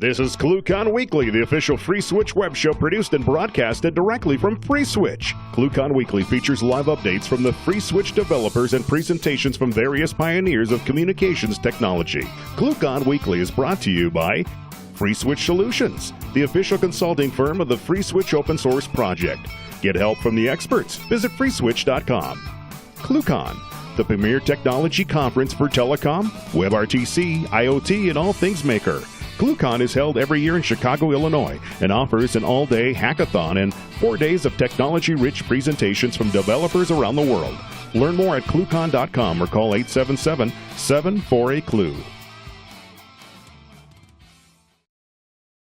This is ClueCon Weekly, the official Free Switch web show produced and broadcasted directly from Free Switch. ClueCon Weekly features live updates from the Free Switch developers and presentations from various pioneers of communications technology. ClueCon Weekly is brought to you by Free Switch Solutions, the official consulting firm of the Free Switch open source project. Get help from the experts. Visit freeswitch.com. ClueCon, the premier technology conference for telecom, WebRTC, IoT, and all things maker. ClueCon is held every year in Chicago, Illinois, and offers an all-day hackathon and 4 days of technology-rich presentations from developers around the world. Learn more at ClueCon.com or call 877-748-CLUE.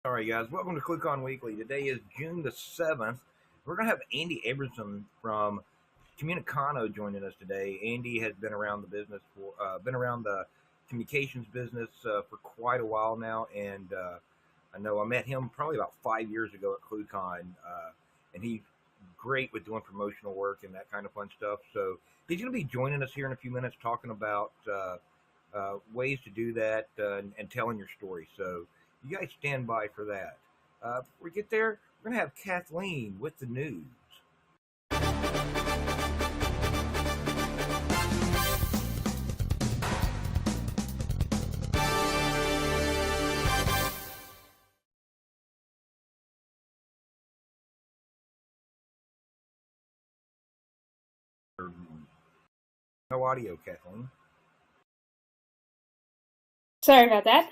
All right, guys, welcome to ClueCon Weekly. Today is June the 7th. We're going to have Andy Abramson from Comunicano joining us today. Andy has been around the business the communications business for quite a while now, and I know I met him probably about 5 years ago at ClueCon, and he's great with doing promotional work and that kind of fun stuff. So he's going to be joining us here in a few minutes talking about ways to do that and telling your story. So you guys stand by for that. Before we get there, we're going to have Kathleen with the news. No audio, Kathleen. Sorry about that.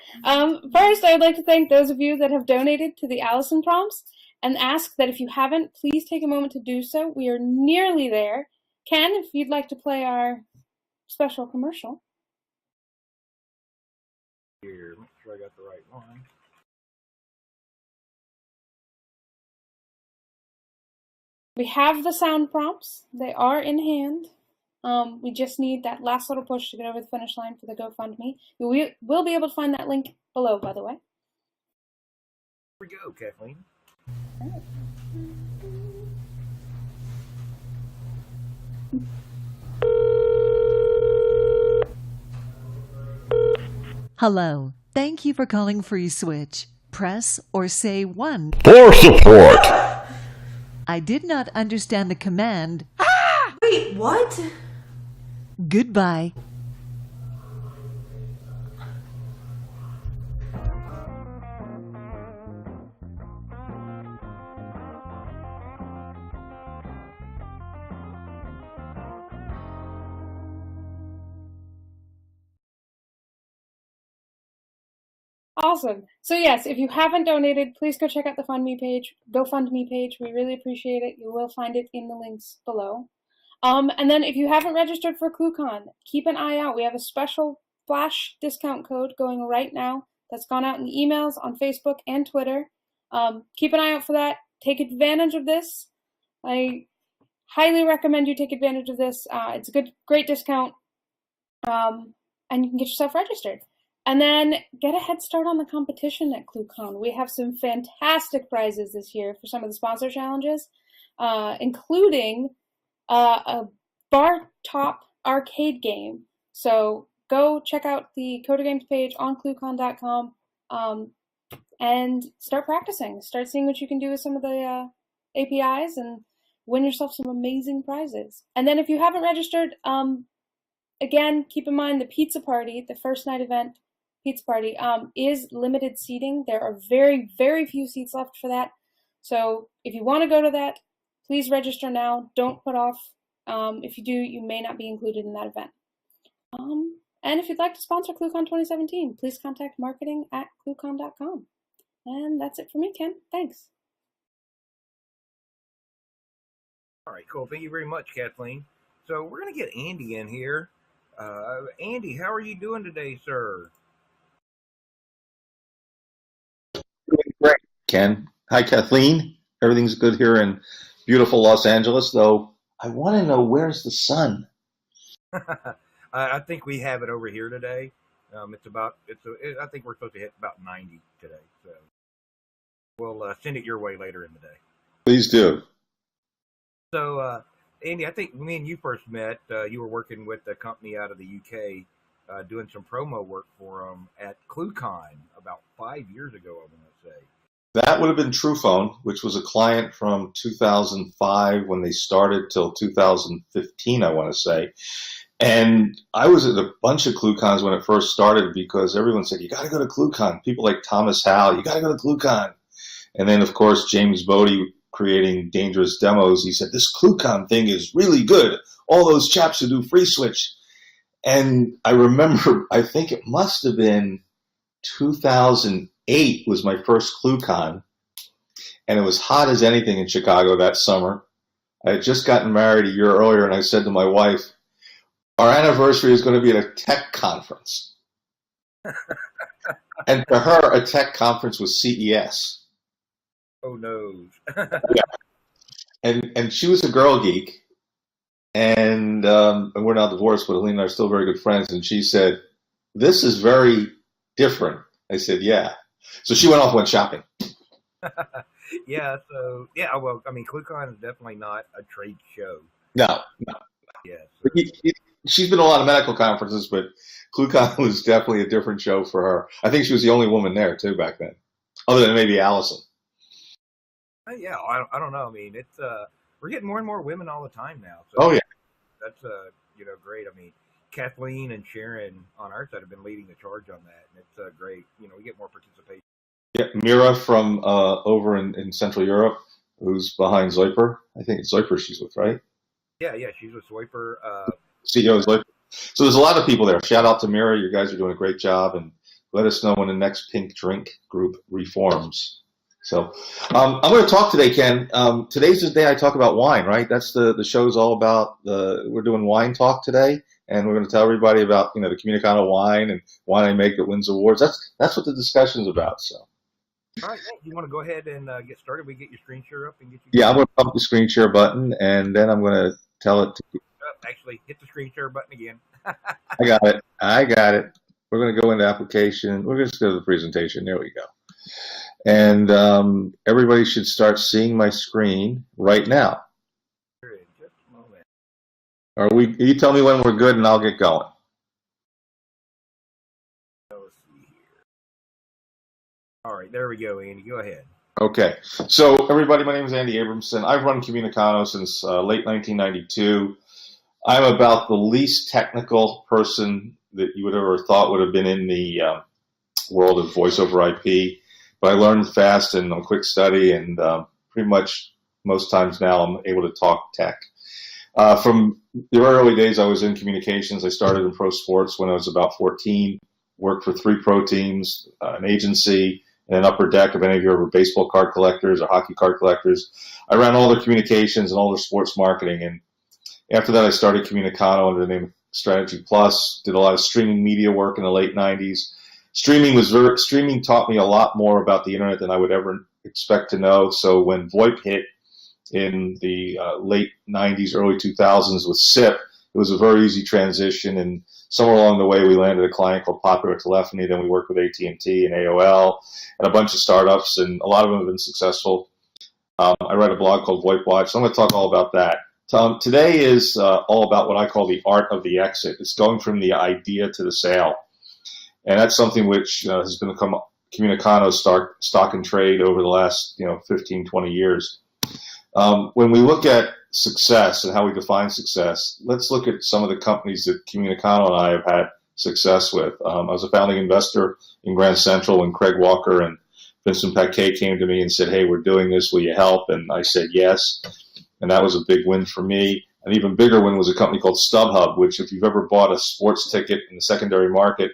First, I would like to thank those of you that have donated to the Allison prompts and ask that if you haven't, please take a moment to do so. We are nearly there. Ken, if you'd like to play our special commercial. Here, make sure I got the right one. We have the sound prompts. They are in hand. We just need that last little push to get over the finish line for the GoFundMe. We will be able to find that link below, by the way. Here we go, Kathleen. Hello. Thank you for calling Free Switch. Press or say 1 For support. I did not understand the command. Wait, what? Goodbye. Awesome. So yes, if you haven't donated, please go check out the GoFundMe page. We really appreciate it. You will find it in the links below. And then if you haven't registered for ClueCon, keep an eye out. We have a special flash discount code going right now that's gone out in emails on Facebook and Twitter. Keep an eye out for that. Take advantage of this. I highly recommend you take advantage of this. It's a great discount, and you can get yourself registered. And then get a head start on the competition at ClueCon. We have some fantastic prizes this year for some of the sponsor challenges, including a bar top arcade game. So go check out the Coda Games page on ClueCon.com and start practicing. Start seeing what you can do with some of the APIs and win yourself some amazing prizes. And then if you haven't registered, again, keep in mind the pizza party, the first night event pizza party, is limited seating. There are very, very few seats left for that. So if you want to go to that, please register now. Don't put off. If you do, you may not be included in that event. And if you'd like to sponsor ClueCon 2017, please contact marketing@cluecon.com. And that's it for me, Ken. Thanks. All right, cool. Thank you very much, Kathleen. So we're going to get Andy in here. Andy, how are you doing today, sir? Great, Ken. Hi, Kathleen. Everything's good here in beautiful Los Angeles, though I want to know, where's the sun? I think we have it over here today. I think we're supposed to hit about 90 today. So we'll send it your way later in the day. Please do. So, Andy, I think me and you first met. You were working with a company out of the UK doing some promo work for them at ClueCon about 5 years ago, I want to say. That would have been TruePhone, which was a client from 2005 when they started till 2015, I want to say. And I was at a bunch of ClueCons when it first started because everyone said, you got to go to ClueCon. People like Thomas Howell, you got to go to ClueCon. And then, of course, James Bodie creating dangerous demos. He said, this ClueCon thing is really good. All those chaps who do free switch. And I remember, I think it must have been 2008 was my first ClueCon. And it was hot as anything in Chicago that summer. I had just gotten married a year earlier, and I said to my wife, our anniversary is going to be at a tech conference. And for her, a tech conference was CES. Oh, no. Yeah. And she was a girl geek. And we're now divorced, but Helene and I are still very good friends. And she said, this is very different. I said, yeah. So she went shopping. Yeah, well, I mean, ClueCon is definitely not a trade show. No. Yeah. She's been to a lot of medical conferences, but ClueCon was definitely a different show for her. I think she was the only woman there, too, back then, other than maybe Allison. Yeah, I don't know. I mean, it's we're getting more and more women all the time now. So Oh, yeah. That's great. I mean, Kathleen and Sharon on our side have been leading the charge on that, and it's great. We get more participation. Yeah, Mira from over in Central Europe, who's behind Zoiper. I think it's Zoiper she's with, right? Yeah, she's with Swiper. CEO of Zoiper. So there's a lot of people there. Shout out to Mira. You guys are doing a great job, and let us know when the next Pink Drink group reforms. So I'm going to talk today, Ken. Today's the day I talk about wine, right? That's the show's all about. We're doing wine talk today, and we're going to tell everybody about the Comunicano wine and wine I make that wins awards. That's what the discussion's about. So. All right, you want to go ahead and get started? We get your screen share up and get you. Yeah, I'm going to pump the screen share button, and then I'm going to tell it to. Actually, hit the screen share button again. I got it. We're going to go into application. We're going to go to the presentation. There we go. And everybody should start seeing my screen right now. Just a moment. You tell me when we're good, and I'll get going. Let's see here. All right, there we go, Andy. Go ahead. Okay. So, everybody, my name is Andy Abramson. I've run Comunicano since late 1992. I'm about the least technical person that you would ever thought would have been in the world of voice over IP. But I learned fast and I'm a quick study, and pretty much most times now I'm able to talk tech. From the early days, I was in communications. I started in pro sports when I was about 14, worked for 3 pro teams, an agency, and an upper deck. If any of you are baseball card collectors or hockey card collectors, I ran all their communications and all their sports marketing. And after that, I started Comunicano under the name Strategy Plus, did a lot of streaming media work in the late 90s. Streaming taught me a lot more about the internet than I would ever expect to know. So when VoIP hit in the late 90s, early 2000s with SIP, it was a very easy transition. And somewhere along the way, we landed a client called Popular Telephony. Then we worked with AT&T and AOL and a bunch of startups, and a lot of them have been successful. I write a blog called VoIP Watch, so I'm going to talk all about that. Today is all about what I call the art of the exit. It's going from the idea to the sale. And that's something which has become Comunicano's stock and trade over the last 15, 20 years. When we look at success and how we define success, let's look at some of the companies that Comunicano and I have had success with. I was a founding investor in Grand Central when Craig Walker and Vincent Paquet came to me and said, hey, we're doing this, will you help? And I said yes, and that was a big win for me. An even bigger win was a company called StubHub, which if you've ever bought a sports ticket in the secondary market,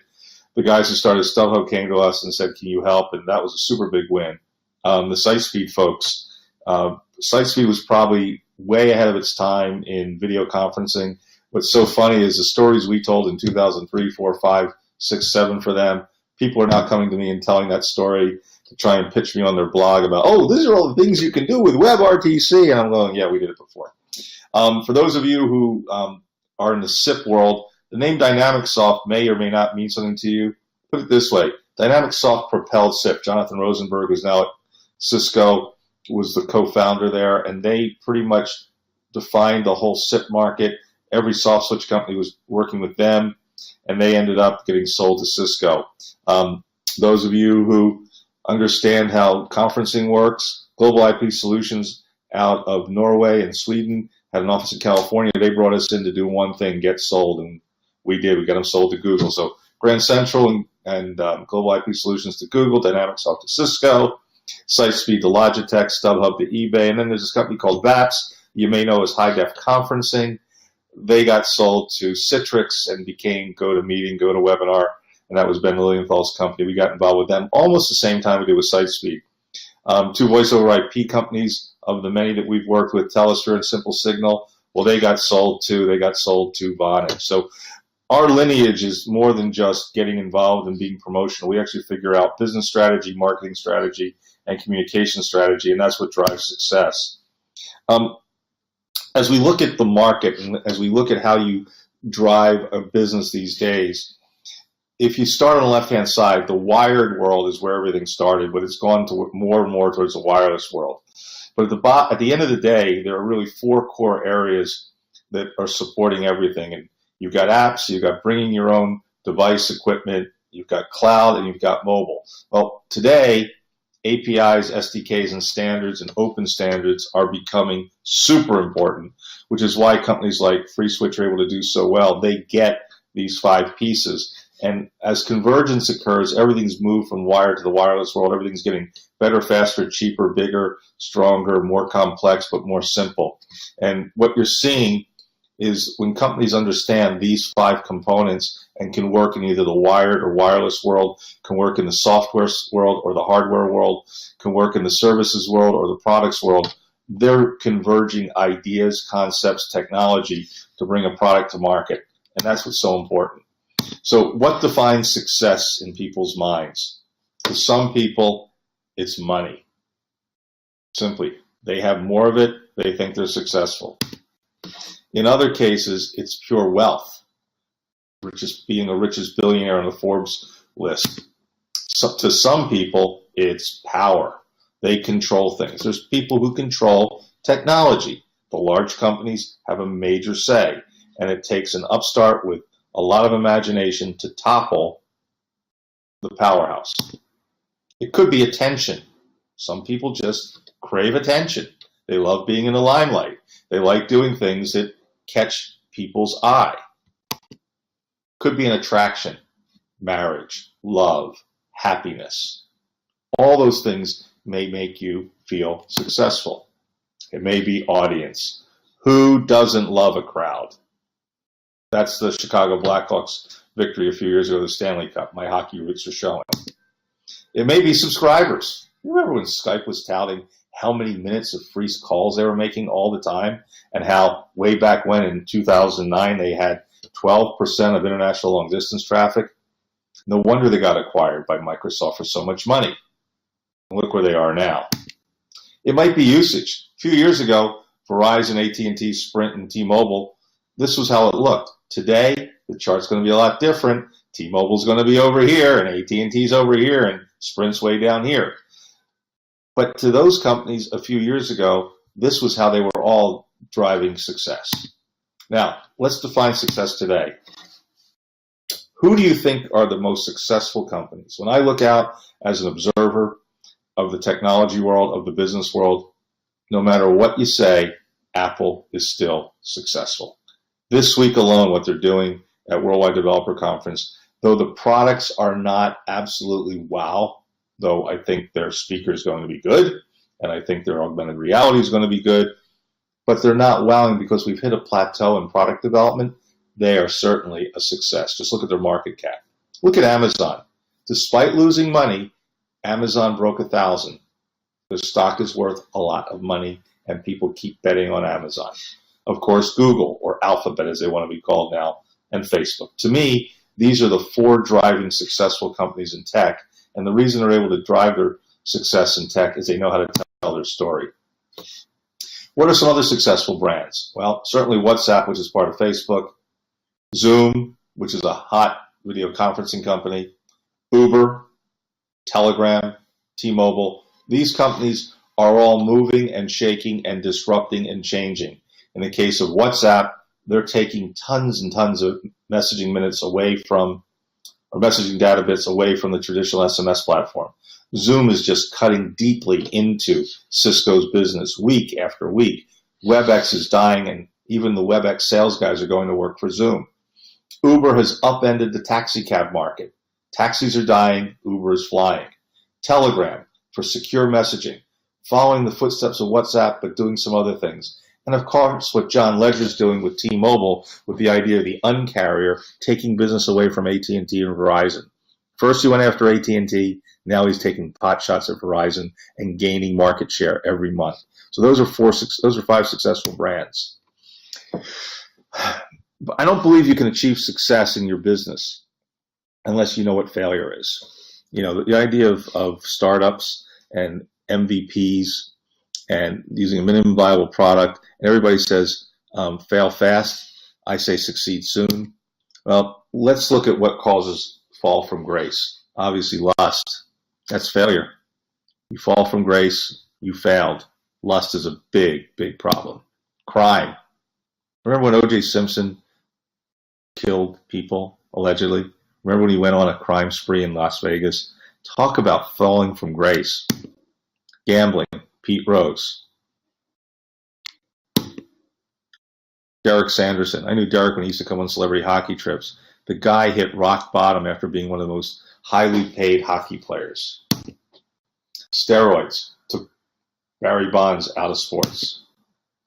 the guys who started StubHub came to us and said, can you help? And that was a super big win. The SiteSpeed folks, SiteSpeed was probably way ahead of its time in video conferencing. What's so funny is the stories we told in 2003, 4, 5, 6, 7 for them. People are now coming to me and telling that story to try and pitch me on their blog about, oh, these are all the things you can do with WebRTC. And I'm going, yeah, we did it before. For those of you who are in the SIP world, the name DynamicSoft may or may not mean something to you. Put it this way. DynamicSoft propelled SIP. Jonathan Rosenberg, who's now at Cisco, was the co-founder there, and they pretty much defined the whole SIP market. Every soft switch company was working with them. and they ended up getting sold to Cisco. Those of you who understand how conferencing works, Global IP Solutions out of Norway and Sweden had an office in California. They brought us in to do one thing, get sold, and we did. We got them sold to Google. So Grand Central and Global IP Solutions to Google, Dynamicsoft to Cisco, SiteSpeed to Logitech, StubHub to eBay, and then there's this company called VAPS, you may know as High Def Conferencing. They got sold to Citrix and became GoToMeeting, GoToWebinar, and that was Ben Lilienthal's company. We got involved with them almost the same time we did with SiteSpeed. Two voice over IP companies of the many that we've worked with, Telesur and Simple Signal, well, they got sold to Vonage. So our lineage is more than just getting involved and being promotional. We actually figure out business strategy, marketing strategy, and communication strategy, and that's what drives success. As we look at the market and as we look at how you drive a business these days, if you start on the left-hand side, the wired world is where everything started, but it's gone to more and more towards the wireless world. But at the end of the day, there are really four core areas that are supporting everything. And you've got apps, you've got bringing your own device equipment, you've got cloud, and you've got mobile. Well, today, APIs, SDKs, and standards and open standards are becoming super important, which is why companies like FreeSwitch are able to do so well. They get these five pieces. And as convergence occurs, everything's moved from wired to the wireless world. Everything's getting better, faster, cheaper, bigger, stronger, more complex, but more simple. And what you're seeing is when companies understand these five components and can work in either the wired or wireless world, can work in the software world or the hardware world, can work in the services world or the products world, they're converging ideas, concepts, technology to bring a product to market. And that's what's so important. So what defines success in people's minds? For some people, it's money. Simply, they have more of it, they think they're successful. In other cases, it's pure wealth, being the richest billionaire on the Forbes list. So, to some people, it's power. They control things. There's people who control technology. The large companies have a major say, and it takes an upstart with a lot of imagination to topple the powerhouse. It could be attention. Some people just crave attention. They love being in the limelight. They like doing things that catch people's eye. Could be an attraction, marriage, love, happiness. All those things may make you feel successful. It may be audience. Who doesn't love a crowd? That's the Chicago Blackhawks victory a few years ago, the Stanley Cup. My hockey roots are showing. It may be subscribers. You remember when Skype was touting how many minutes of free calls they were making all the time, and how way back when in 2009 they had 12% of international long-distance traffic? No wonder they got acquired by Microsoft for so much money. And look where they are now. It might be usage. A few years ago, Verizon, AT&T, Sprint, and T-Mobile, this was how it looked. Today, the chart's going to be a lot different. T-Mobile's going to be over here, and AT&T's over here, and Sprint's way down here. But to those companies a few years ago, this was how they were all driving success. Now, let's define success today. Who do you think are the most successful companies? When I look out as an observer of the technology world, of the business world, no matter what you say, Apple is still successful. This week alone, what they're doing at Worldwide Developer Conference, though the products are not absolutely wow, though I think their speaker is going to be good, and I think their augmented reality is going to be good, but they're not wowing because we've hit a plateau in product development. They are certainly a success. Just look at their market cap. Look at Amazon. Despite losing money, Amazon broke 1,000. The stock is worth a lot of money, and people keep betting on Amazon. Of course, Google, or Alphabet as they want to be called now, and Facebook. To me, these are the four driving successful companies in tech, and the reason they're able to drive their success in tech is they know how to tell their story. What are some other successful brands? Well, certainly WhatsApp, which is part of Facebook, Zoom, which is a hot video conferencing company, Uber, Telegram, T-Mobile. These companies are all moving and shaking and disrupting and changing. In the case of WhatsApp, they're taking tons and tons of messaging minutes away from, or messaging data bits away from the traditional SMS platform. Zoom is just cutting deeply into Cisco's business week after week. WebEx is dying, and even the WebEx sales guys are going to work for Zoom. Uber has upended the taxi cab market. Taxis are dying, Uber is flying. Telegram for secure messaging, following the footsteps of WhatsApp but doing some other things. And of course, what John Ledger's doing with T-Mobile, with the idea of the uncarrier taking business away from AT&T and Verizon. First he went after AT&T, now he's taking pot shots at Verizon and gaining market share every month. So those are 5 successful brands. But I don't believe you can achieve success in your business unless you know what failure is. You know, the idea of startups and MVPs and using a minimum viable product, and everybody says fail fast. I say succeed soon. Well, let's look at what causes fall from grace. Obviously, lust. That's failure. You fall from grace, you failed. Lust is a big, big problem. Crime. Remember when O.J. Simpson killed people, allegedly? Remember when he went on a crime spree in Las Vegas? Talk about falling from grace. Gambling. Pete Rose. Derek Sanderson. I knew Derek when he used to come on celebrity hockey trips. The guy hit rock bottom after being one of the most highly paid hockey players. Steroids took Barry Bonds out of sports.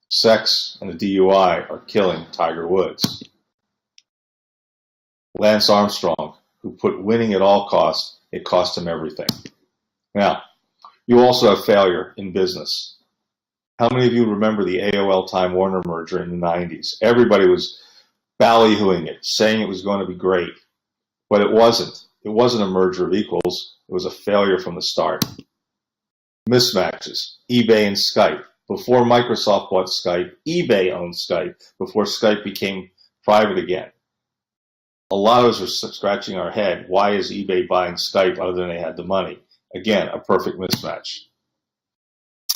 Sex and the DUI are killing Tiger Woods. Lance Armstrong, who put winning at all costs, it cost him everything. Now, you also have failure in business. How many of you remember the AOL Time Warner merger in the 90s? Everybody was ballyhooing it, saying it was going to be great. But it wasn't. It wasn't a merger of equals. It was a failure from the start. Mismatches. eBay and Skype. Before Microsoft bought Skype, eBay owned Skype before Skype became private again. A lot of us are scratching our head. Why is eBay buying Skype other than they had the money? Again, a perfect mismatch.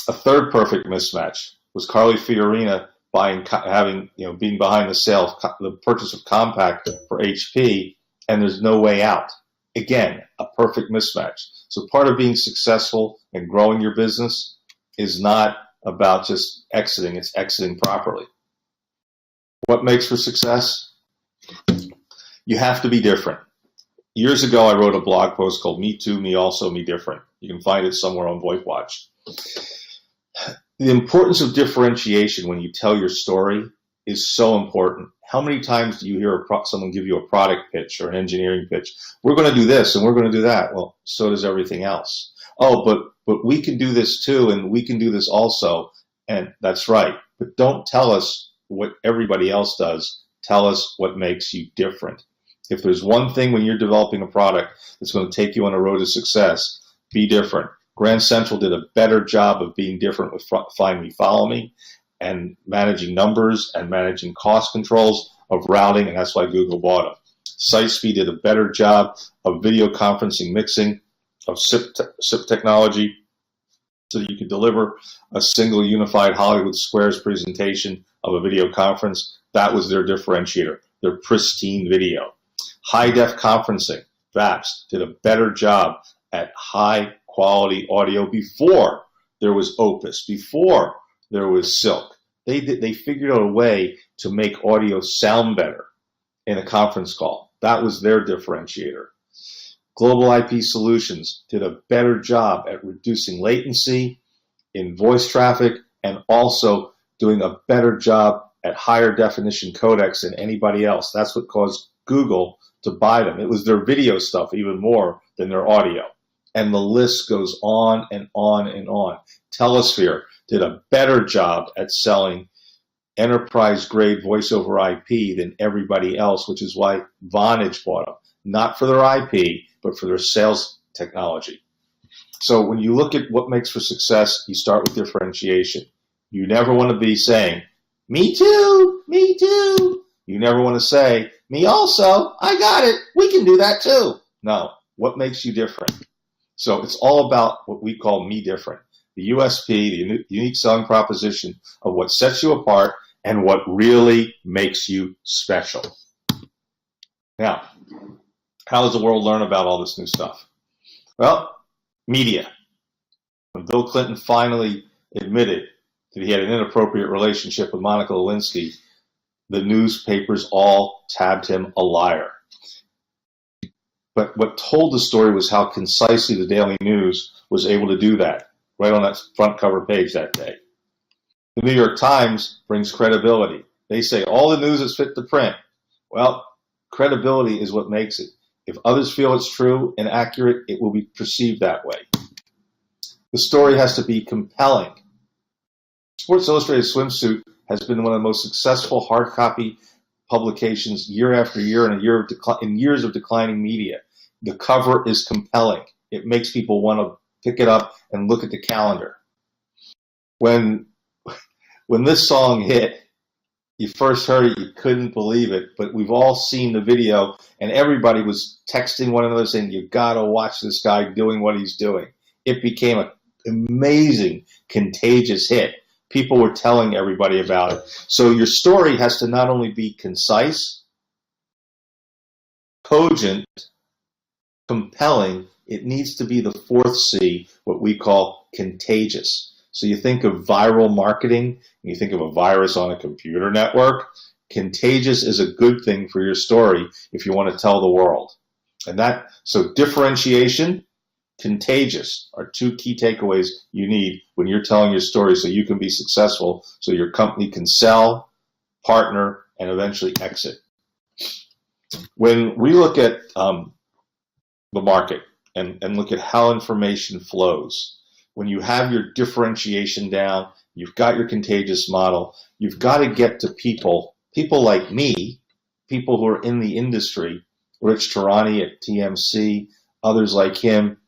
A third perfect mismatch was Carly Fiorina being behind the sale, the purchase of Compaq for HP, and there's no way out. Again, a perfect mismatch. So part of being successful and growing your business is not about just exiting, it's exiting properly. What makes for success? You have to be different. Years ago, I wrote a blog post called Me Too, Me Also, Me Different. You can find it somewhere on VoIP Watch. The importance of differentiation when you tell your story is so important. How many times do you hear someone give you a product pitch or an engineering pitch? We're going to do this and we're going to do that. Well, so does everything else. Oh, but we can do this too, and we can do this also. And that's right. But don't tell us what everybody else does. Tell us what makes you different. If there's one thing when you're developing a product that's going to take you on a road to success, be different. Grand Central did a better job of being different with Find Me, Follow Me, and managing numbers and managing cost controls of routing, and that's why Google bought them. SiteSpeed did a better job of video conferencing mixing, of SIP technology, so that you could deliver a single unified Hollywood Squares presentation of a video conference. That was their differentiator, their pristine video. High-def conferencing, VAPS, did a better job at high-quality audio before there was Opus, before there was Silk. They figured out a way to make audio sound better in a conference call. That was their differentiator. Global IP Solutions did a better job at reducing latency in voice traffic and also doing a better job at higher definition codecs than anybody else. That's what caused Google to buy them. It was their video stuff even more than their audio. And the list goes on and on and on. Telesphere did a better job at selling enterprise-grade voice over IP than everybody else, which is why Vonage bought them. Not for their IP, but for their sales technology. So when you look at what makes for success, you start with differentiation. You never want to be saying, me too, me too. You never want to say, me also, I got it, we can do that too. No, what makes you different? So it's all about what we call me different. The USP, the unique selling proposition of what sets you apart and what really makes you special. Now, how does the world learn about all this new stuff? Well, media. When Bill Clinton finally admitted that he had an inappropriate relationship with Monica Lewinsky, the newspapers all tabbed him a liar. But what told the story was how concisely the Daily News was able to do that, right on that front cover page that day. The New York Times brings credibility. They say all the news is fit to print. Well, credibility is what makes it. If others feel it's true and accurate, it will be perceived that way. The story has to be compelling. Sports Illustrated Swimsuit has been one of the most successful hard copy publications year after year in years of declining media. The cover is compelling. It makes people want to pick it up and look at the calendar. When this song hit, you first heard it, you couldn't believe it, but we've all seen the video, and everybody was texting one another saying, you gotta watch this guy doing what he's doing. It became an amazing, contagious hit. People were telling everybody about it. So your story has to not only be concise, cogent, compelling, it needs to be the fourth C, what we call contagious. So you think of viral marketing, and you think of a virus on a computer network. Contagious is a good thing for your story if you want to tell the world. So differentiation, contagious are two key takeaways you need when you're telling your story so you can be successful, so your company can sell, partner, and eventually exit. When we look at the market and look at how information flows, when you have your differentiation down, you've got your contagious model, you've got to get to people like me, people who are in the industry, Rich Tarani at TMC, others like him,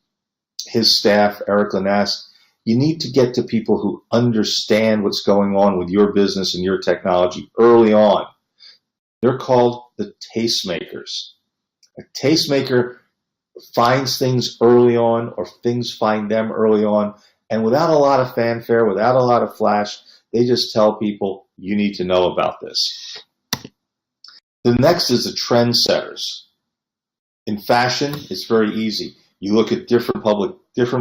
his staff, Eric Lanass. You need to get to people who understand what's going on with your business and your technology early on. They're called the tastemakers. A tastemaker finds things early on, or things find them early on, and without a lot of fanfare, without a lot of flash, they just tell people, you need to know about this. The next is the trendsetters. In fashion, it's very easy. You look at different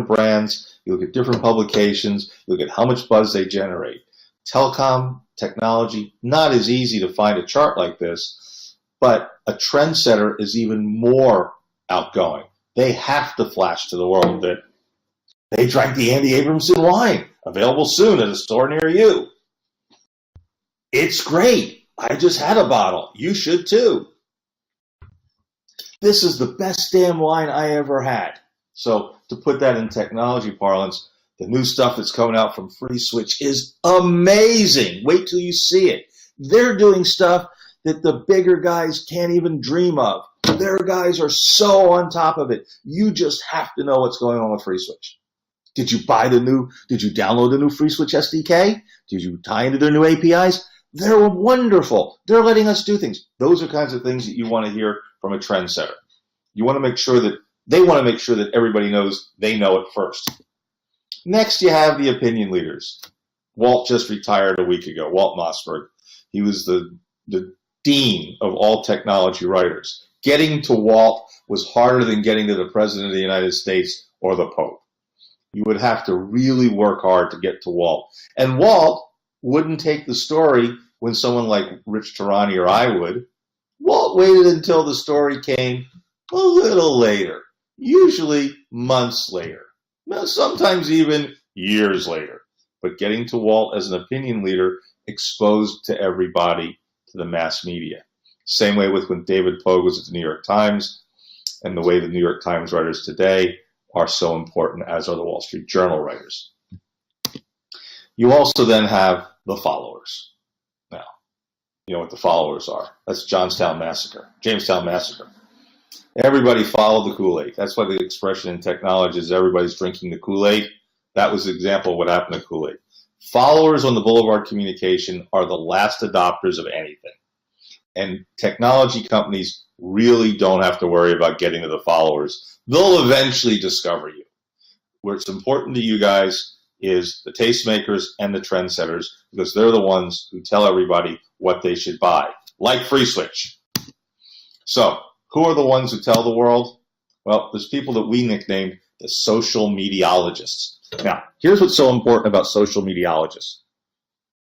brands, you look at different publications, you look at how much buzz they generate. Telecom, technology, not as easy to find a chart like this, but a trendsetter is even more outgoing. They have to flash to the world that they drank the Andy Abramson wine, available soon at a store near you. It's great. I just had a bottle. You should too. This is the best damn wine I ever had. So to put that in technology parlance, the new stuff that's coming out from FreeSwitch is amazing. Wait till you see it. They're doing stuff that the bigger guys can't even dream of. Their guys are so on top of it. You just have to know what's going on with FreeSwitch. Did you download the new FreeSwitch SDK? Did you tie into their new APIs? They're wonderful. They're letting us do things. Those are kinds of things that you want to hear from a trendsetter. You want to make sure that they want to make sure that everybody knows they know it first. Next, you have the opinion leaders. Walt just retired a week ago, Walt Mossberg. He was the dean of all technology writers. Getting to Walt was harder than getting to the President of the United States or the Pope. You would have to really work hard to get to Walt. And Walt wouldn't take the story when someone like Rich Tarani or I would. Walt waited until the story came a little later, usually months later, sometimes even years later. But getting to Walt as an opinion leader exposed to everybody, to the mass media. Same way with when David Pogue was at the New York Times, and the way the New York Times writers today are so important, as are the Wall Street Journal writers. You also then have the followers. Now, you know what the followers are. That's Jamestown Massacre. Everybody followed the Kool-Aid. That's why the expression in technology is everybody's drinking the Kool-Aid. That was an example of what happened to Kool-Aid. Followers on the Boulevard Communication are the last adopters of anything. And technology companies really don't have to worry about getting to the followers. They'll eventually discover you. Where it's important to you guys is the tastemakers and the trendsetters, because they're the ones who tell everybody what they should buy, like FreeSwitch. So who are the ones who tell the world? Well, there's people that we nicknamed the social mediologists. Now, here's what's so important about social mediologists.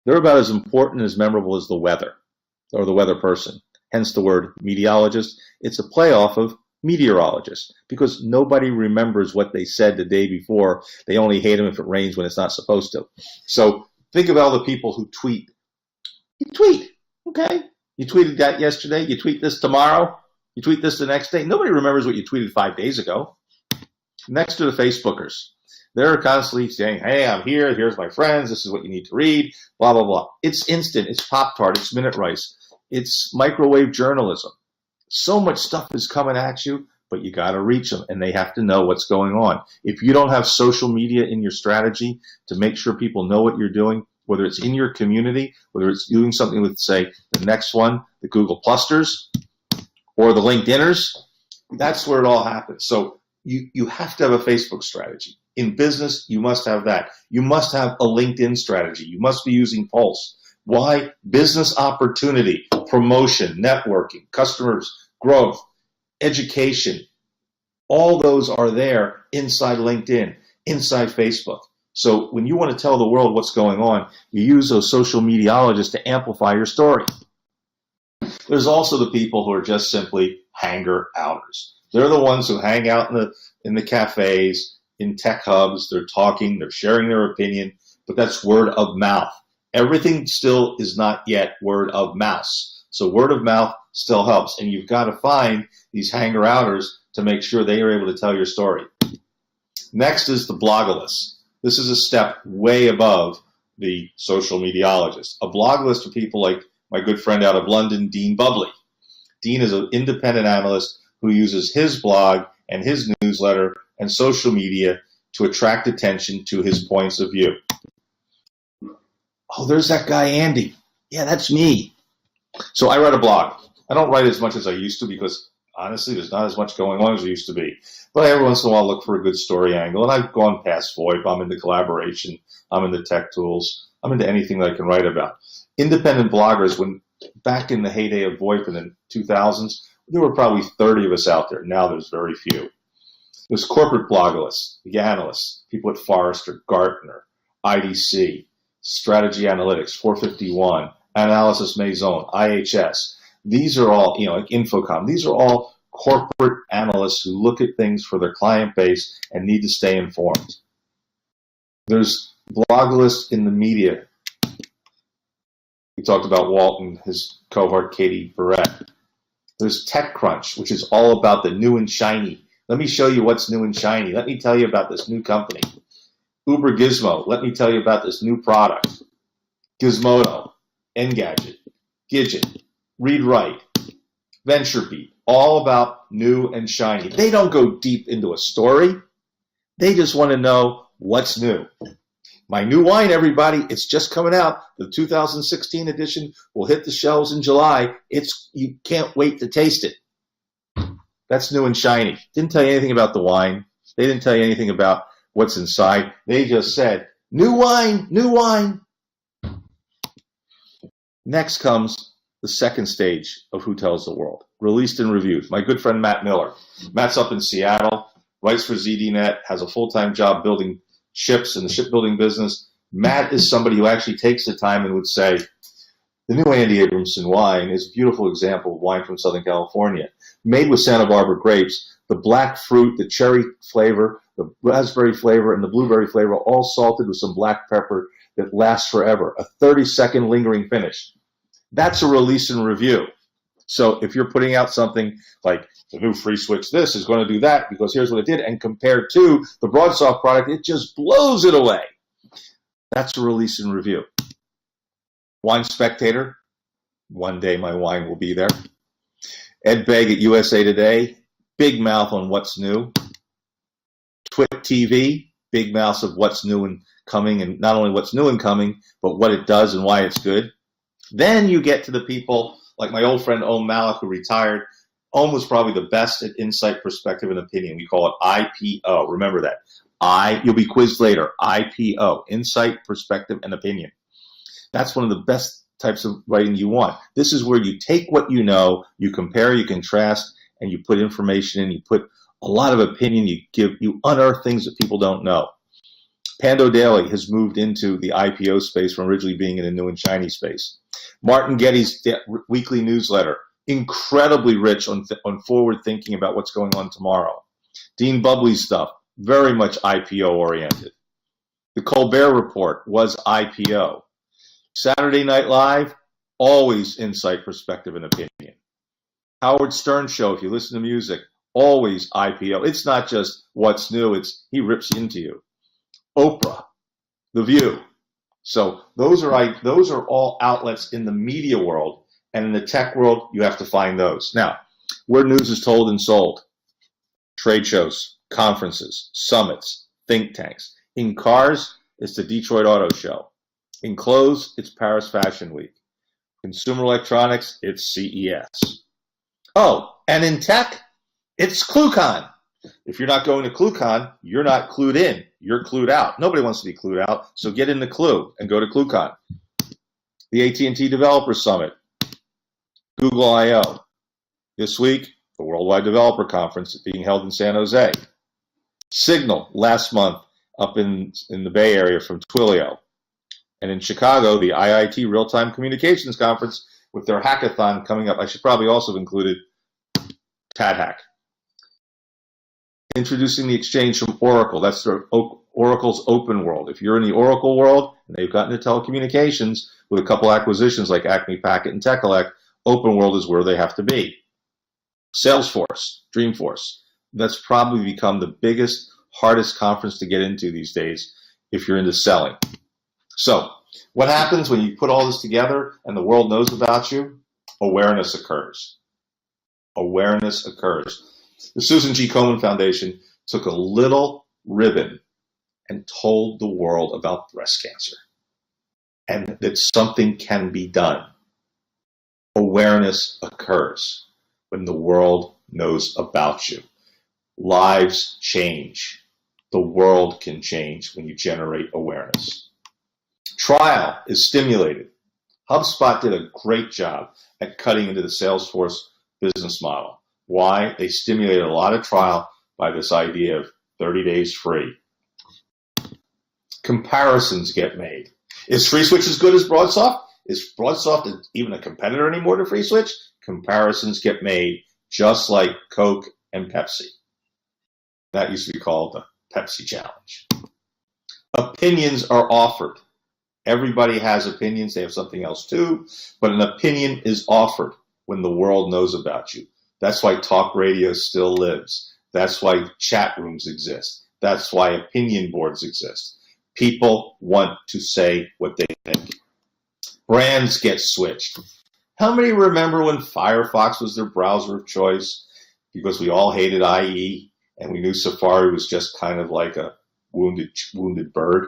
They're about as important and as memorable as the weather, or the weather person, hence the word mediologist. It's a playoff of meteorologist, because nobody remembers what they said the day before. They only hate them if it rains when it's not supposed to. So think of all the people who tweet. You tweet, okay? You tweeted that yesterday. You tweet this tomorrow. You tweet this the next day. Nobody remembers what you tweeted 5 days ago. Next to the Facebookers. They're constantly saying, hey, I'm here. Here's my friends. This is what you need to read, blah, blah, blah. It's instant. It's Pop-Tart. It's Minute Rice. It's microwave journalism. So much stuff is coming at you, but you got to reach them, and they have to know what's going on. If you don't have social media in your strategy to make sure people know what you're doing, whether it's in your community, whether it's doing something with, say, the next one, the Google Plusters, or the LinkedIners, that's where it all happens. So you have to have a Facebook strategy. In business, you must have that. You must have a LinkedIn strategy. You must be using Pulse. Why? Business opportunity, promotion, networking, customers, growth, education. All those are there inside LinkedIn, inside Facebook. So when you want to tell the world what's going on, you use those social mediologists to amplify your story. There's also the people who are just simply hanger-outers. They're the ones who hang out in the cafes, in tech hubs. They're talking, they're sharing their opinion, but that's word of mouth. Everything still is not yet word of mouse. So word of mouth still helps, and you've got to find these hanger-outers to make sure they are able to tell your story. Next is the blogalist. This is a step way above the social mediologist. A blogalist for people like my good friend out of London, Dean Bubley. Dean is an independent analyst who uses his blog and his newsletter and social media to attract attention to his points of view. Oh, there's that guy, Andy. Yeah, that's me. So I write a blog. I don't write as much as I used to because, honestly, there's not as much going on as there used to be. But every once in a while, I look for a good story angle. And I've gone past VoIP. I'm into collaboration. I'm into tech tools. I'm into anything that I can write about. Independent bloggers, back in the heyday of VoIP in the 2000s, there were probably 30 of us out there. Now there's very few. There's corporate blogalists, the analysts, people at Forrester, Gartner, IDC, Strategy Analytics, 451, Analysis Maison, IHS. These are all, like Infocom. These are all corporate analysts who look at things for their client base and need to stay informed. There's blogalists in the media. We talked about Walt and his cohort, Katie Barrett. There's TechCrunch, which is all about the new and shiny. Let me show you what's new and shiny. Let me tell you about this new company. Uber Gizmo, let me tell you about this new product. Gizmodo, Engadget, Gidget, ReadWrite, VentureBeat, all about new and shiny. They don't go deep into a story. They just want to know what's new. My new wine, everybody, it's just coming out. The 2016 edition will hit the shelves in July. You can't wait to taste it. That's new and shiny. Didn't tell you anything about the wine. They didn't tell you anything about what's inside. They just said, new wine, new wine. Next comes the second stage of Who Tells the World, released and reviewed. My good friend Matt Miller. Matt's up in Seattle, writes for ZDNet, has a full-time job building ships in the shipbuilding business. Matt is somebody who actually takes the time and would say, the new Andy Abramson wine is a beautiful example of wine from Southern California. Made with Santa Barbara grapes, the black fruit, the cherry flavor, the raspberry flavor, and the blueberry flavor, all salted with some black pepper that lasts forever. A 30-second lingering finish. That's a release and review. So if you're putting out something like the new FreeSwitch this is going to do that because here's what it did, and compared to the BroadSoft product, it just blows it away. That's a release and review. Wine Spectator, one day my wine will be there. Ed Begg at USA Today, big mouth on what's new. Twit TV, big mouth of what's new and coming, and not only what's new and coming, but what it does and why it's good. Then you get to the people like my old friend Om Malik, who retired. Om was probably the best at insight, perspective, and opinion. We call it IPO. Remember that. You'll be quizzed later. IPO, insight, perspective, and opinion. That's one of the best types of writing you want. This is where you take what you know, you compare, you contrast, and you put information in, you put a lot of opinion, you unearth things that people don't know. Pando Daily has moved into the IPO space from originally being in a new and shiny space. Martin Getty's weekly newsletter, incredibly rich on forward thinking about what's going on tomorrow. Dean Bubley's stuff, very much IPO oriented. The Colbert Report was IPO. Saturday Night Live, always insight, perspective, and opinion. Howard Stern Show, if you listen to music, always IPO. It's not just what's new, he rips into you. Oprah, The View. So those are all outlets in the media world, and in the tech world, you have to find those. Now, where news is told and sold, trade shows, conferences, summits, think tanks. In cars, it's the Detroit Auto Show. In clothes, it's Paris Fashion Week. Consumer electronics, it's CES. Oh, and in tech, it's ClueCon. If you're not going to ClueCon, you're not clued in. You're clued out. Nobody wants to be clued out, so get in the Clue and go to ClueCon. The AT&T Developer Summit, Google I/O. This week, the Worldwide Developer Conference being held in San Jose. Signal last month up in the Bay Area from Twilio. And in Chicago, the IIT Real-Time Communications Conference with their hackathon coming up. I should probably also have included TADHack. Introducing the exchange from Oracle. That's Oracle's open world. If you're in the Oracle world, and they've gotten into telecommunications with a couple acquisitions like Acme Packet and Techelec, open world is where they have to be. Salesforce, Dreamforce. That's probably become the biggest, hardest conference to get into these days if you're into selling. So, what happens when you put all this together and the world knows about you? Awareness occurs. Awareness occurs. The Susan G. Komen Foundation took a little ribbon and told the world about breast cancer and that something can be done. Awareness occurs when the world knows about you. Lives change. The world can change when you generate awareness. Trial is stimulated. HubSpot did a great job at cutting into the Salesforce business model. Why? They stimulated a lot of trial by this idea of 30 days free. Comparisons get made. Is FreeSwitch as good as BroadSoft? Is BroadSoft even a competitor anymore to FreeSwitch? Comparisons get made just like Coke and Pepsi. That used to be called the Pepsi Challenge. Opinions are offered. Everybody has opinions. They have something else too. But an opinion is offered when the world knows about you. That's why talk radio still lives. That's why chat rooms exist. That's why opinion boards exist. People want to say what they think. Brands get switched. How many remember when Firefox was their browser of choice? Because we all hated IE and we knew Safari was just kind of like a wounded bird.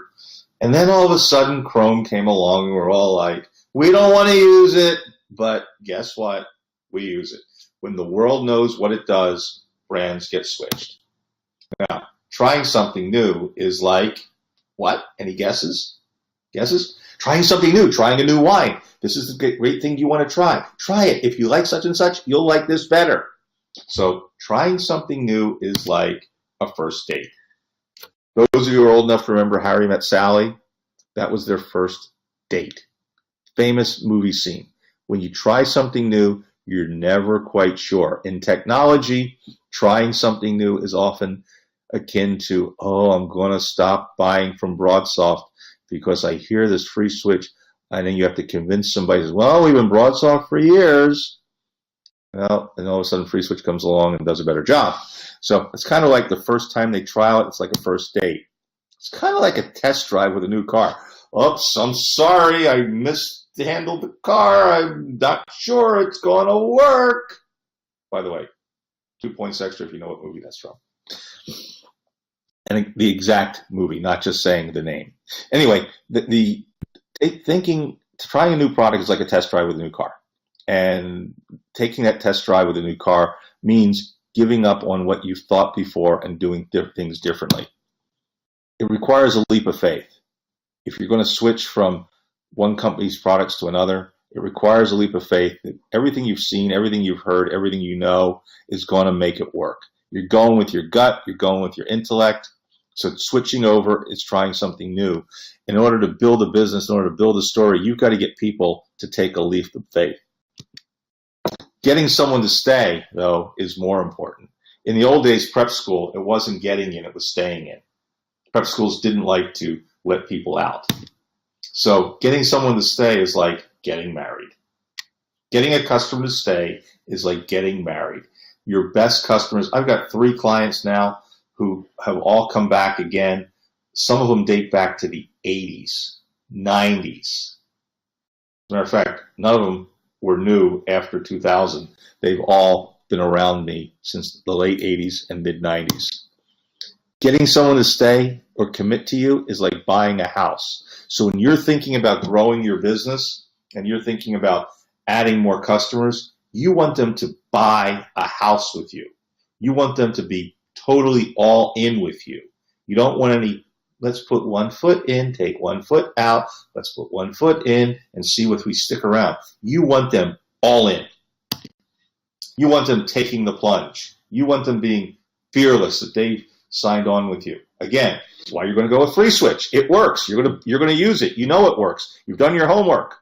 And then all of a sudden Chrome came along and we're all like, we don't want to use it. But guess what? We use it. When the world knows what it does, brands get switched. Now, trying something new is like, what? Any guesses? Guesses? Trying something new, trying a new wine. This is the great thing you want to try. Try it. If you like such and such, you'll like this better. So trying something new is like a first date. Those of you who are old enough to remember Harry Met Sally, that was their first date. Famous movie scene. When you try something new, you're never quite sure. In technology, trying something new is often akin to, oh, I'm going to stop buying from BroadSoft because I hear this free switch. And then you have to convince somebody, well, we've been BroadSoft for years. Well, and all of a sudden free switch comes along and does a better job. So it's kind of like the first time they trial it, it's like a first date. It's kind of like a test drive with a new car. Oops, I'm sorry, I mishandled the car. I'm not sure it's going to work. By the way, 2 points extra if you know what movie that's from. And the exact movie, not just saying the name. Anyway, trying a new product is like a test drive with a new car. And taking that test drive with a new car means giving up on what you've thought before and doing things differently. it requires a leap of faith. If you're going to switch from one company's products to another, it requires a leap of faith that everything you've seen, everything you've heard, everything you know is going to make it work. You're going with your gut, you're going with your intellect. So switching over is trying something new. In order to build a business, in order to build a story, you've got to get people to take a leap of faith. Getting someone to stay, though, is more important. In the old days, prep school, it wasn't getting in, it was staying in. Prep schools didn't like to let people out. So getting someone to stay is like getting married. Getting a customer to stay is like getting married. Your best customers, I've got 3 clients now who have all come back again. Some of them date back to the 80s, 90s. As a matter of fact, none of them were new after 2000. They've all been around me since the late 80s and mid 90s. Getting someone to stay or commit to you is like buying a house. So when you're thinking about growing your business and you're thinking about adding more customers, you want them to buy a house with you. You want them to be totally all in with you. You don't want any, let's put 1 foot in, take 1 foot out, let's put 1 foot in and see if we stick around. You want them all in. You want them taking the plunge. You want them being fearless that they've signed on with you. Again, that's why you're going to go with FreeSwitch. It works. You're going to use it. You know it works. You've done your homework.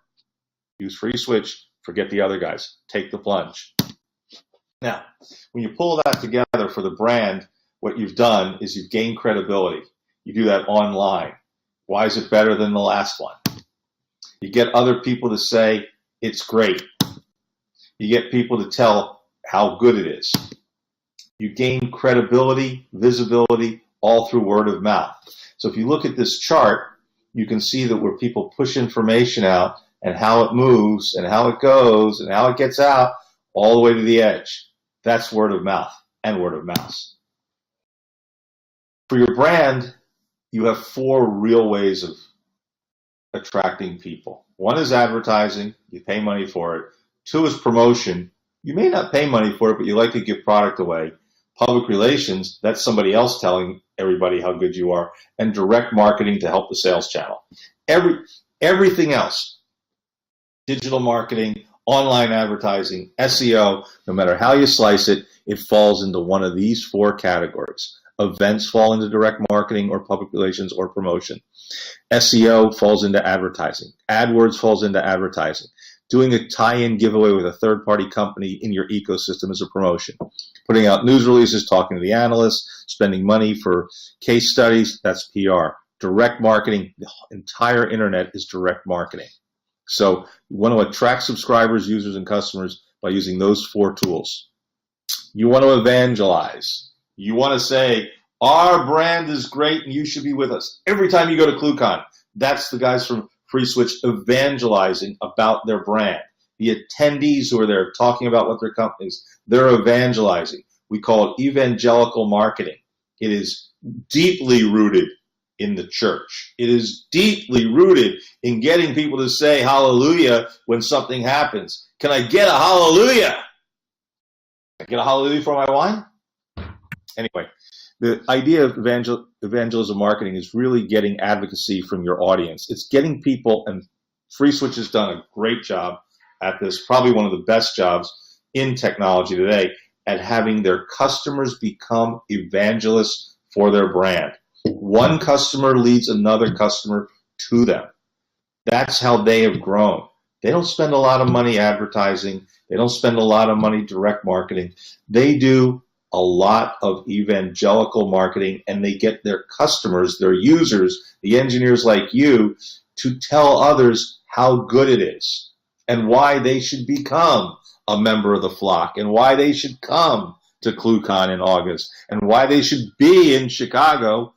Use FreeSwitch. Forget the other guys. Take the plunge. Now, when you pull that together for the brand, what you've done is you've gained credibility. You do that online. Why is it better than the last one? You get other people to say it's great. You get people to tell how good it is. You gain credibility, visibility, all through word of mouth. So if you look at this chart, you can see that where people push information out and how it moves and how it goes and how it gets out all the way to the edge. That's word of mouth and word of mouse. For your brand, you have 4 real ways of attracting people. 1 is advertising. You pay money for it. 2 is promotion. You may not pay money for it, but you like to give product away. Public relations, that's somebody else telling everybody how good you are. And direct marketing to help the sales channel. Everything else, digital marketing, online advertising, SEO, no matter how you slice it, it falls into one of these 4 categories. Events fall into direct marketing or public relations or promotion. SEO falls into advertising. AdWords falls into advertising. Doing a tie-in giveaway with a third-party company in your ecosystem is a promotion. Putting out news releases, talking to the analysts, spending money for case studies, that's PR. Direct marketing, the entire internet is direct marketing. So you want to attract subscribers, users, and customers by using those 4 tools. You want to evangelize. You want to say, our brand is great and you should be with us. Every time you go to ClueCon, that's the guys from FreeSwitch evangelizing about their brand. The attendees who are there talking about what their companies, they're evangelizing. We call it evangelical marketing. It is deeply rooted in the church. It is deeply rooted in getting people to say hallelujah when something happens. Can I get a hallelujah? Can I get a hallelujah for my wine? Anyway, the idea of evangelism marketing is really getting advocacy from your audience. It's getting people, and FreeSwitch has done a great job at this, probably one of the best jobs in technology today, at having their customers become evangelists for their brand. One customer leads another customer to them. That's how they have grown. They don't spend a lot of money advertising. They don't spend a lot of money direct marketing. They do a lot of evangelical marketing, and they get their customers, their users, the engineers like you, to tell others how good it is and why they should become a member of the flock and why they should come to ClueCon in August and why they should be in Chicago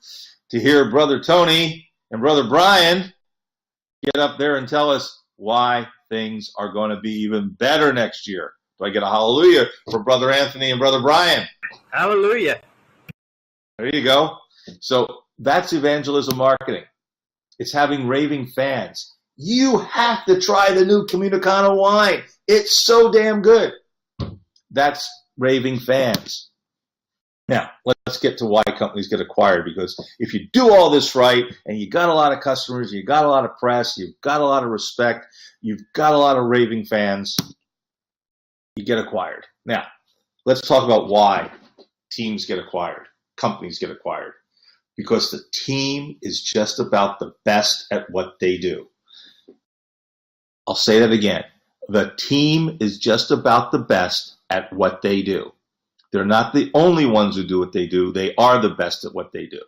to hear Brother Tony and Brother Brian get up there and tell us why things are going to be even better next year. Do I get a hallelujah for Brother Anthony and Brother Brian? Hallelujah. There you go. So that's evangelism marketing. It's having raving fans. You have to try the new Comunicano wine. It's so damn good. That's raving fans. Now, let's let's get to why companies get acquired. Because if you do all this right and you got a lot of customers, you got a lot of press, you've got a lot of respect, you've got a lot of raving fans, you get acquired. Now, let's talk about why teams get acquired, companies get acquired. Because the team is just about the best at what they do. I'll say that again. The team is just about the best at what they do. They're not the only ones who do what they do. They are the best at what they do.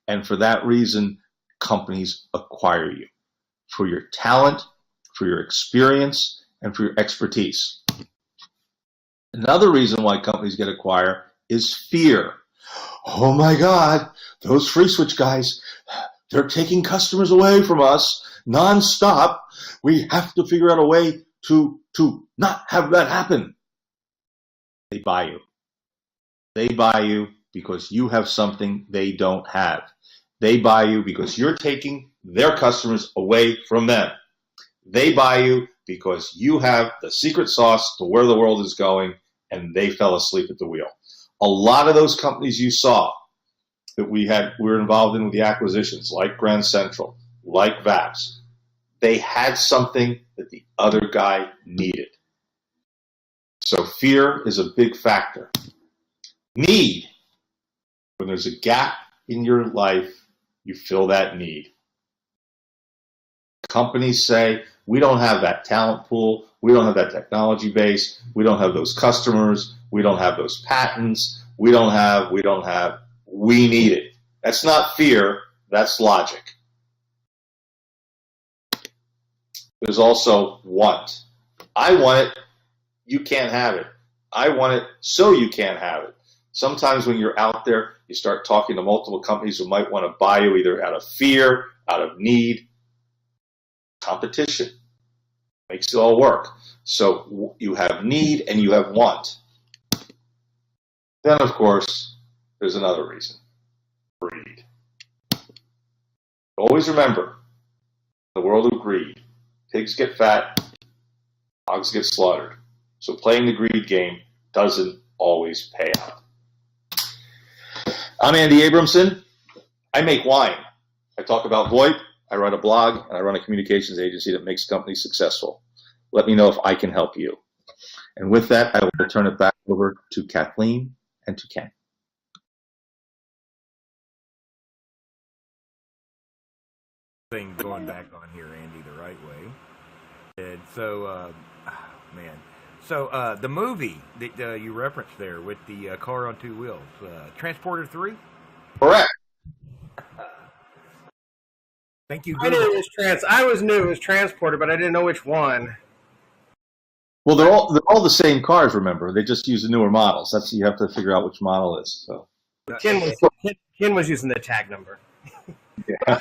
And for that reason, companies acquire you for your talent, for your experience, and for your expertise. Another reason why companies get acquired is fear. Oh my God, those free switch guys, they're taking customers away from us nonstop. We have to figure out a way to not have that happen. They buy you. They buy you because you have something they don't have. They buy you because you're taking their customers away from them. They buy you because you have the secret sauce to where the world is going, and they fell asleep at the wheel. A lot of those companies you saw that we were involved in with the acquisitions, like Grand Central, like VAPS, they had something that the other guy needed. So fear is a big factor. Need. When there's a gap in your life, you fill that need. Companies say, we don't have that talent pool, we don't have that technology base, we don't have those customers, we don't have those patents, we need it. That's not fear, that's logic. There's also want. I want it, you can't have it. I want it, so you can't have it. Sometimes when you're out there, you start talking to multiple companies who might want to buy you either out of fear, out of need. Competition makes it all work. So you have need and you have want. Then, of course, there's another reason. Greed. Always remember, the world of greed, pigs get fat, hogs get slaughtered. So playing the greed game doesn't always pay out. I'm Andy Abramson. I make wine. I talk about VoIP, I write a blog, and I run a communications agency that makes companies successful. Let me know if I can help you. And with that, I will turn it back over to Kathleen and to Ken. Thing going back on here, Andy, the right way. And so, man. So the movie that you referenced there with the car on two wheels, Transporter 3? Correct. Thank you. I knew it was I always knew it was Transporter, but I didn't know which one. Well, they're all the same cars. Remember, they just use the newer models. That's you have to figure out which model it is. So Ken was using the tag number. Yeah.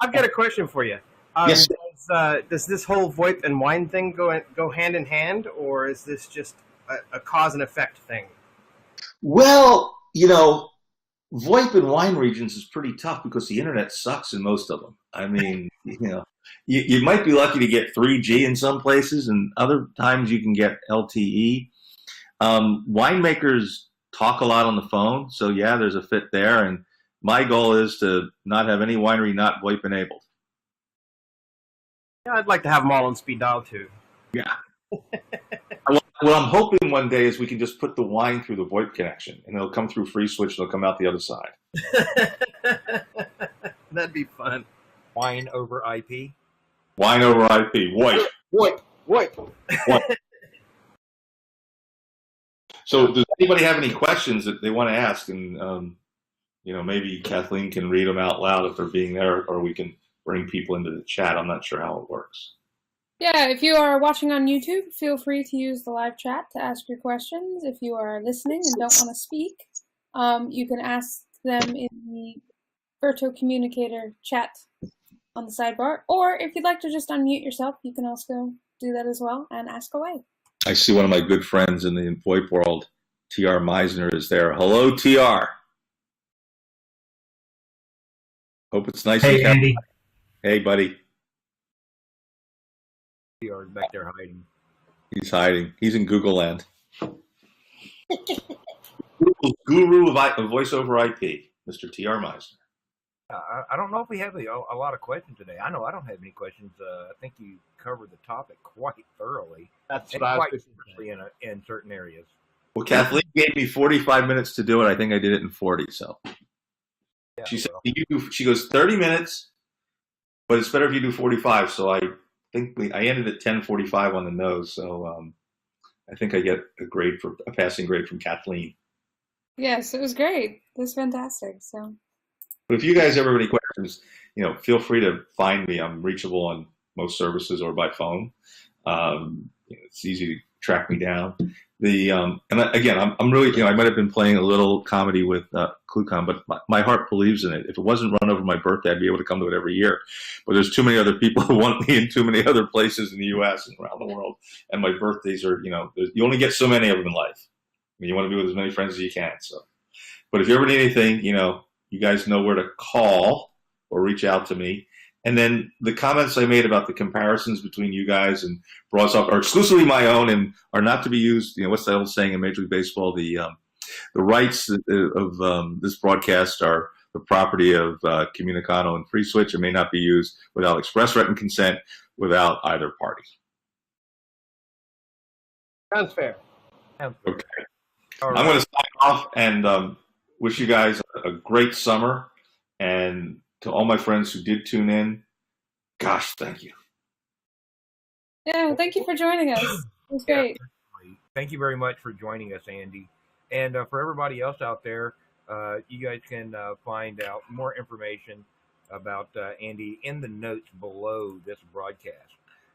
I've got a question for you. Yes. Does this whole VoIP and wine thing go hand in hand, or is this just a cause and effect thing? Well, VoIP in wine regions is pretty tough because the internet sucks in most of them. I mean, you might be lucky to get 3G in some places, and other times you can get LTE. Winemakers talk a lot on the phone, so yeah, there's a fit there. And my goal is to not have any winery not VoIP enabled. Yeah, I'd like to have them all on speed dial too. Yeah. What I'm hoping one day is we can just put the wine through the VoIP connection, and it'll come through free switch, and it'll come out the other side. That'd be fun. Wine over IP? Wine over IP. VoIP. VoIP. So does anybody have any questions that they want to ask? And, maybe Kathleen can read them out loud if they're being there, or we can bring people into the chat. I'm not sure how it works. Yeah, if you are watching on YouTube, feel free to use the live chat to ask your questions. If you are listening and don't want to speak, you can ask them in the Virtual Communicator chat on the sidebar. Or if you'd like to just unmute yourself, you can also do that as well and ask away. I see one of my good friends in the VoIP world, TR Meisner, is there. Hello, TR. Hope it's nice. Hey, Andy. Hey, buddy. TR's back there hiding. He's hiding. He's in Google land. guru of voice over IP, Mr. T.R. Meisner. I don't know if we have a lot of questions today. I know I don't have any questions. I think you covered the topic quite thorouhtly. That's and what I was quite going to say. in certain areas. Well, Kathleen gave me 45 minutes to do it. I think I did it in 40. So Yeah, she said, she goes 30 minutes, but it's better if you do 45. So I think I ended at 10:45 on the nose. So I think I get a passing grade from Kathleen. Yes, it was great. It was fantastic. So. But if you guys ever have any questions, feel free to find me. I'm reachable on most services or by phone. It's easy to track me down. I'm really, I might have been playing a little comedy with ClueCon, but my heart believes in it. If it wasn't run over my birthday, I'd be able to come to it every year. But there's too many other people who want me in too many other places in the U.S. and around the world. And my birthdays are, you only get so many of them in life. I mean, you want to be with as many friends as you can. So, but if you ever need anything, you guys know where to call or reach out to me. And then the comments I made about the comparisons between you guys and Broadsoft are exclusively my own and are not to be used. What's that old saying in Major League Baseball? The rights of this broadcast are the property of Comunicano and Free Switch and may not be used without express written consent without either party. Sounds fair. Okay. Right. I'm going to sign off and wish you guys a great summer. And to all my friends who did tune in, gosh, thank you. Yeah, thank you for joining us. It was great. Thank you very much for joining us, Andy. And for everybody else out there, you guys can find out more information about Andy in the notes below this broadcast.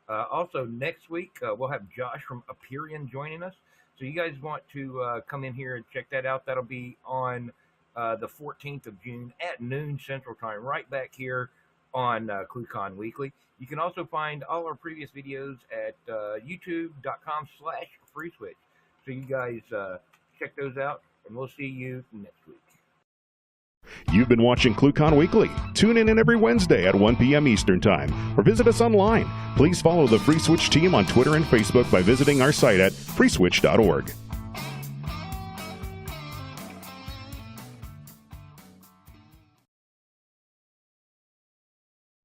Also, next week, we'll have Josh from Aperion joining us. So you guys want to come in here and check that out. That'll be on the 14th of June at noon Central Time, right back here on ClueCon Weekly. You can also find all our previous videos at youtube.com/freeswitch. So you guys check those out, and we'll see you next week. You've been watching ClueCon Weekly. Tune in every Wednesday at 1 p.m. Eastern Time, or visit us online. Please follow the Free Switch team on Twitter and Facebook by visiting our site at freeswitch.org.